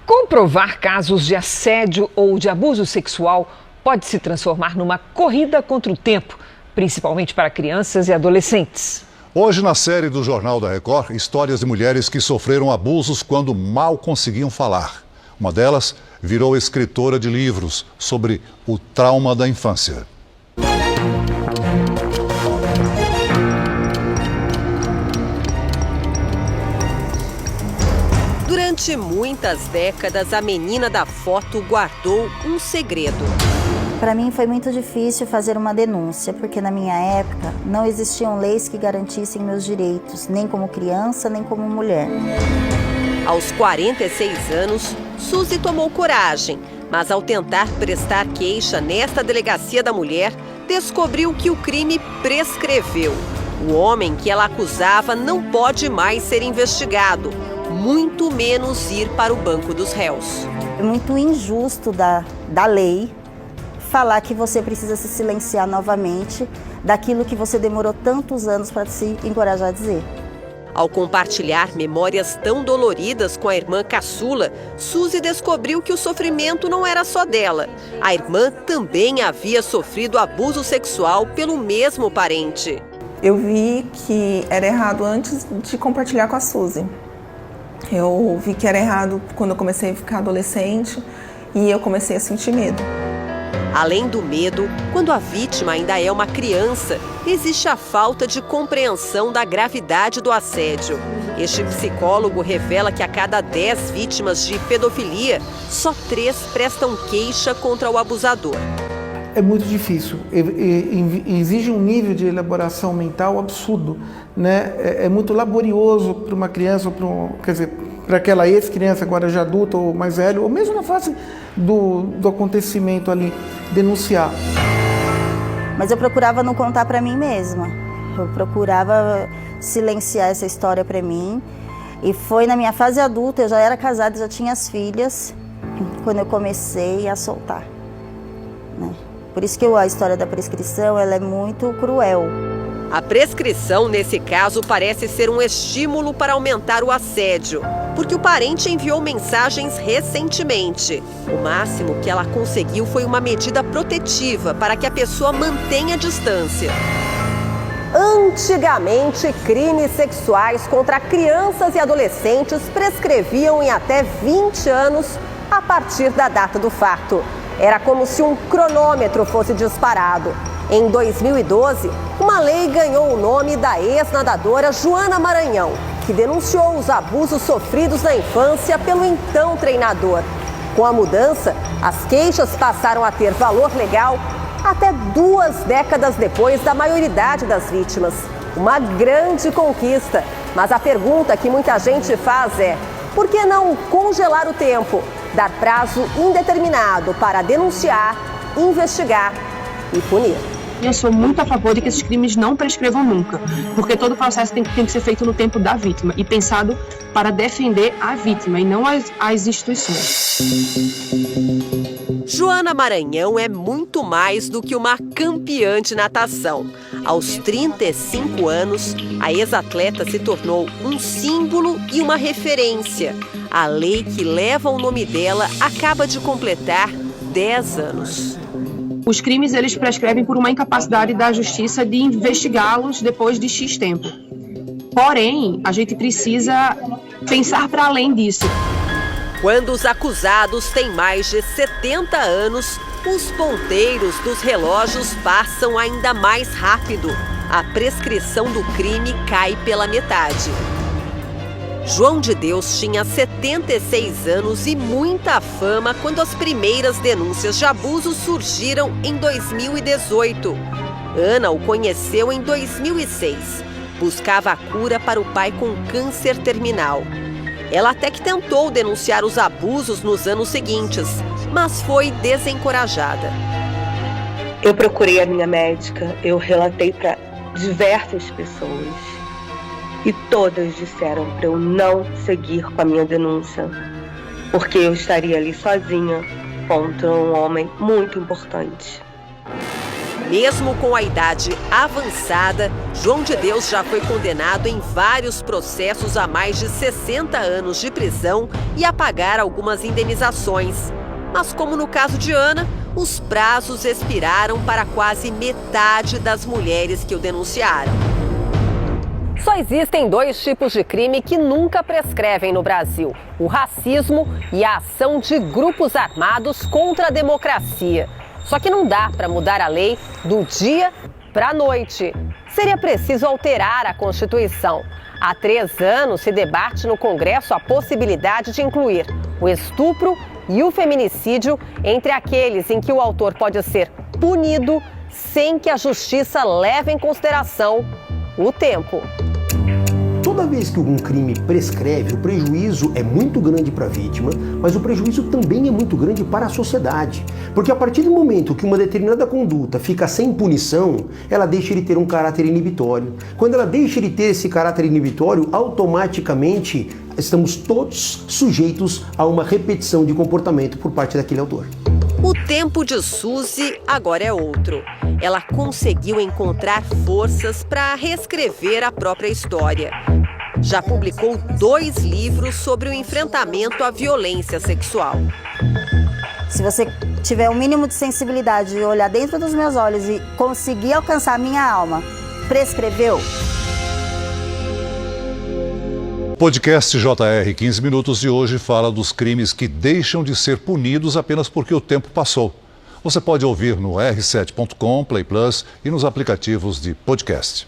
Comprovar casos de assédio ou de abuso sexual pode se transformar numa corrida contra o tempo, principalmente para crianças e adolescentes. Hoje, na série do Jornal da Record, histórias de mulheres que sofreram abusos quando mal conseguiam falar. Uma delas virou escritora de livros sobre o trauma da infância. Durante muitas décadas, a menina da foto guardou um segredo. Para mim foi muito difícil fazer uma denúncia, porque na minha época não existiam leis que garantissem meus direitos, nem como criança, nem como mulher. Aos 46 anos, Suzy tomou coragem, mas ao tentar prestar queixa nesta delegacia da mulher, descobriu que o crime prescreveu. O homem que ela acusava não pode mais ser investigado, muito menos ir para o banco dos réus. É muito injusto da lei falar que você precisa se silenciar novamente daquilo que você demorou tantos anos para se encorajar a dizer. Ao compartilhar memórias tão doloridas com a irmã caçula, Suzy descobriu que o sofrimento não era só dela. A irmã também havia sofrido abuso sexual pelo mesmo parente. Eu vi que era errado antes de compartilhar com a Suzy. Eu vi que era errado quando eu comecei a ficar adolescente e eu comecei a sentir medo. Além do medo, quando a vítima ainda é uma criança, existe a falta de compreensão da gravidade do assédio. Este psicólogo revela que a cada 10 vítimas de pedofilia, só 3 prestam queixa contra o abusador. É muito difícil, exige um nível de elaboração mental absurdo, né? É muito laborioso para uma criança, para aquela ex-criança, agora já adulta ou mais velho, ou mesmo na fase do acontecimento ali, denunciar. Mas eu procurava não contar para mim mesma, eu procurava silenciar essa história para mim. E foi na minha fase adulta, eu já era casada, já tinha as filhas, quando eu comecei a soltar, né? Por isso que a história da prescrição ela é muito cruel. A prescrição, nesse caso, parece ser um estímulo para aumentar o assédio, porque o parente enviou mensagens recentemente. O máximo que ela conseguiu foi uma medida protetiva para que a pessoa mantenha a distância. Antigamente, crimes sexuais contra crianças e adolescentes prescreviam em até 20 anos a partir da data do fato. Era como se um cronômetro fosse disparado. Em 2012, uma lei ganhou o nome da ex-nadadora Joana Maranhão, que denunciou os abusos sofridos na infância pelo então treinador. Com a mudança, as queixas passaram a ter valor legal até 2 décadas depois da maioridade das vítimas. Uma grande conquista, mas a pergunta que muita gente faz é: por que não congelar o tempo? Dar prazo indeterminado para denunciar, investigar e punir. Eu sou muito a favor de que esses crimes não prescrevam nunca, porque todo o processo tem que ser feito no tempo da vítima e pensado para defender a vítima e não as instituições. Joana Maranhão é muito mais do que uma campeã de natação. Aos 35 anos, a ex-atleta se tornou um símbolo e uma referência. A lei que leva o nome dela acaba de completar 10 anos. Os crimes eles prescrevem por uma incapacidade da justiça de investigá-los depois de X tempo. Porém, a gente precisa pensar para além disso. Quando os acusados têm mais de 70 anos, os ponteiros dos relógios passam ainda mais rápido. A prescrição do crime cai pela metade. João de Deus tinha 76 anos e muita fama quando as primeiras denúncias de abuso surgiram em 2018. Ana o conheceu em 2006. Buscava a cura para o pai com câncer terminal. Ela até que tentou denunciar os abusos nos anos seguintes, mas foi desencorajada. Eu procurei a minha médica, eu relatei para diversas pessoas. E todas disseram para eu não seguir com a minha denúncia, porque eu estaria ali sozinha contra um homem muito importante. Mesmo com a idade avançada, João de Deus já foi condenado em vários processos a mais de 60 anos de prisão e a pagar algumas indenizações. Mas como no caso de Ana, os prazos expiraram para quase metade das mulheres que o denunciaram. Só existem dois tipos de crime que nunca prescrevem no Brasil: o racismo e a ação de grupos armados contra a democracia. Só que não dá para mudar a lei do dia para a noite. Seria preciso alterar a Constituição. Há 3 anos se debate no Congresso a possibilidade de incluir o estupro e o feminicídio entre aqueles em que o autor pode ser punido sem que a justiça leve em consideração o tempo. Toda vez que algum crime prescreve, o prejuízo é muito grande para a vítima, mas o prejuízo também é muito grande para a sociedade. Porque a partir do momento que uma determinada conduta fica sem punição, ela deixa de ter um caráter inibitório. Quando ela deixa de ter esse caráter inibitório, automaticamente estamos todos sujeitos a uma repetição de comportamento por parte daquele autor. O tempo de Suzy agora é outro. Ela conseguiu encontrar forças para reescrever a própria história. Já publicou 2 livros sobre o enfrentamento à violência sexual. Se você tiver o mínimo de sensibilidade de olhar dentro dos meus olhos e conseguir alcançar a minha alma, prescreveu? O podcast JR 15 Minutos de hoje fala dos crimes que deixam de ser punidos apenas porque o tempo passou. Você pode ouvir no r7.com, Play Plus e nos aplicativos de podcast.